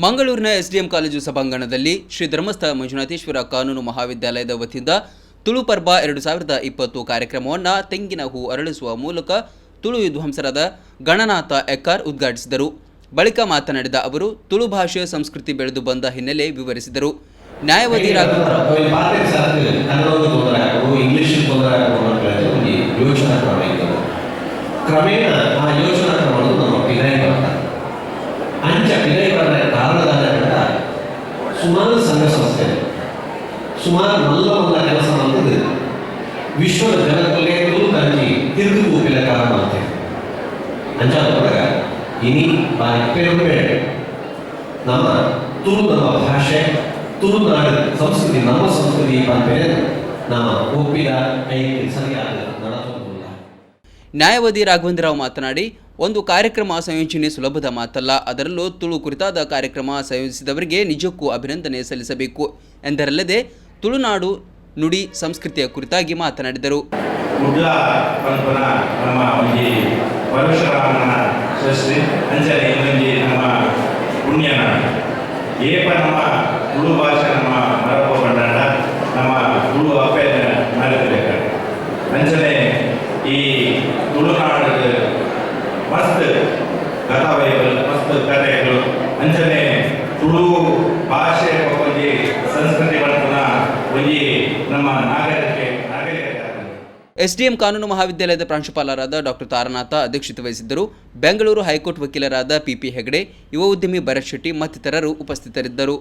ಮಂಗಳೂರಿನ SDM college ಸಭಾಂಗಣದಲ್ಲಿ ಶ್ರೀ ಧರ್ಮಸ್ಥಳ ಮಂಜುನಾಥೇಶ್ವರ ಕಾನೂನು ಮಹಾವಿದ್ಯಾಲಯದ ವತಿಯಿಂದ ತುಳು ಪರ್ಬ 2020 ಕಾರ್ಯಕ್ರಮವನ್ನು ತೆಂಗಿನ ಹೂ ಅರಳಿಸುವ ಮೂಲಕ ತುಳು ವಿದ್ವಾಂಸರಾದ ಗಣನಾಥ ಎಕ್ಕಾರ್ ಉದ್ಘಾಟಿಸಿದರು. ಬಳಿಕ ಮಾತನಾಡಿದ ಅವರು ತುಳು ಭಾಷೆ ಸಂಸ್ಕೃತಿ ಬೆಳೆದು ಬಂದ ಹಿನ್ನೆಲೆ ವಿವರಿಸಿದರು. ನ್ಯಾಯವಾದಿ ಕ್ರಮೇಣ ಆ ಯೋಚನಾ ಕ್ರಮಗಳು ನಮ್ಮ ಪಿದಾಯಿ ಬರ್ತಾರೆ. ಅಂಚ ಪಿದಾಯಿ ಬರದ ಕಾರಣದ ಸುಮಾರು ಸಂಘ ಸಂಸ್ಥೆ ಸುಮಾರು ನಲ್ಲ ಕೆಲಸ ಮಾಡ್ತದೆ. ವಿಶ್ವದ ಜನರಲ್ಲಿ ತುಳು ಕಂಜಿ ತಿರುಗು ಊಪಿನ ಕಾರಣ ಮಾಡ್ತೇವೆ. ಅಂಚಾದ ಇನಿ ಬೇಡ ನಮ್ಮ ತುಳು ನಮ್ಮ ಭಾಷೆ ತುಳುನಾಡು ಸಂಸ್ಕೃತಿ ನಮ್ಮ ಸಂಸ್ಕೃತಿ ಬಂದ್ಮೇಲೆ ನಮ್ಮ ಒಪ್ಪಿದ ಐಕ್ಯ ಸರಿಯಾದ ನಡೆಸುವುದಿಲ್ಲ. ನ್ಯಾಯವಾದಿ ರಾಘವೇಂದ್ರರಾವ್ ಮಾತನಾಡಿ, ಒಂದು ಕಾರ್ಯಕ್ರಮ ಸಂಯೋಜನೆ ಸುಲಭದ ಮಾತಲ್ಲ. ಅದರಲ್ಲೂ ತುಳು ಕುರಿತಾದ ಕಾರ್ಯಕ್ರಮ ಸಂಯೋಜಿಸಿದವರಿಗೆ ನಿಜಕ್ಕೂ ಅಭಿನಂದನೆ ಸಲ್ಲಿಸಬೇಕು ಎಂದರಲ್ಲದೆ ತುಳುನಾಡು ನುಡಿ ಸಂಸ್ಕೃತಿಯ ಕುರಿತಾಗಿ ಮಾತನಾಡಿದರು. ಈ ತುಳುನಾಡು ಮಸ್ತ್ ಕಥಾವೈಗಳು ಮಸ್ತ್ ಕಥೆಗಳು ಅಂಚನೆ ತುಳು ಭಾಷೆ ಒಂಜಿ ಸಂಸ್ಕೃತಿ ಬರ್ತನ ಒಂಜಿ ನಮ್ಮ ನಾಗರಿಕತೆ. ಎಸ್ಡಿಎಂ ಕಾನೂನು ಮಹಾವಿದ್ಯಾಲಯದ ಪ್ರಾಂಶುಪಾಲರಾದ ಡಾಕ್ಟರ್ ತಾರನಾಥ ಅಧ್ಯಕ್ಷತೆ ವಹಿಸಿದ್ದರು. ಬೆಂಗಳೂರು ಹೈಕೋರ್ಟ್ ವಕೀಲರಾದ ಪಿಪಿ ಹೆಗಡೆ, ಯುವ ಉದ್ಯಮಿ ಭರತ್ ಶೆಟ್ಟಿ ಮತ್ತಿತರರು ಉಪಸ್ಥಿತರಿದ್ದರು.